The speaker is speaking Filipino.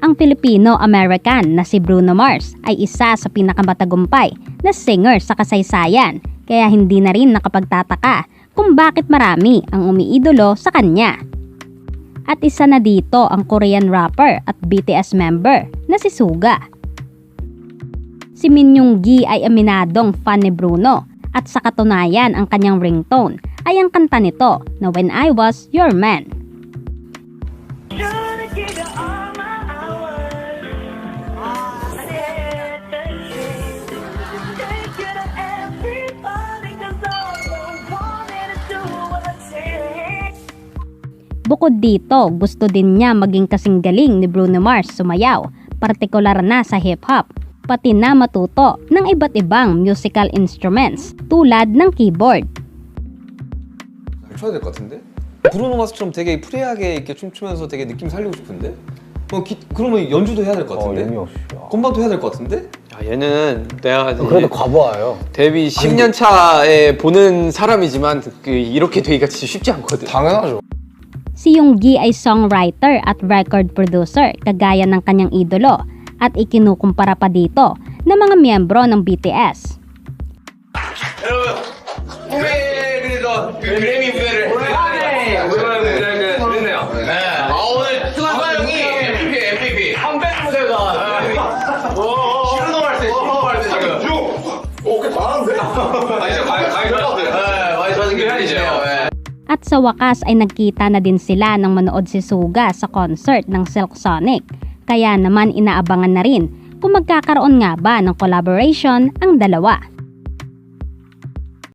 Ang Filipino-American na si Bruno Mars ay isa sa pinakamatagumpay na singer sa kasaysayan, kaya hindi na rin nakapagtataka kung bakit marami ang umiidolo sa kanya. At isa na dito ang Korean rapper at BTS member na si Suga. Si Min Yoongi ay aminadong fan ni Bruno at sa katunayan ang kanyang ringtone ay ang kanta nito na When I Was Your Man. Bukod dito, gusto din niya maging kasing galing ni Bruno Mars sumayaw, partikular na sa hip-hop, pati na matuto ng iba't ibang musical instruments tulad ng keyboard. 잘 춰야 될 것 같은데? 브루노 마스처럼 되게 프리하게 이렇게 춤추면서 되게 느낌 살리고 싶은데? 그러면 연주도 해야 될 것 같은데? 건반도 해야 될 것 같은데? 야, 얘는 내가 그래도 과부하예요. 데뷔 10년 차에 보는 사람이지만 이렇게 되기가 진짜 쉽지 않거든. 당연하죠. Si Yoongi ay songwriter at record producer kagaya ng kanyang idolo at ikinukumpara pa dito ng mga miyembro ng BTS. 여러분, 그래서 그래미 무대를 그랬네요. 오늘 수고하셨어요, 형님. MVP. 컴백 무대다. 신동할 때 지금. 오, 꽤 잘하는데? 이제 많이 좋아졌어요. 많이 좋아진 게 편이죠. At sa wakas ay nagkita na din sila nang manood si Suga sa concert ng Silk Sonic. Kaya naman inaabangan na rin kung magkakaroon nga ba ng collaboration ang dalawa.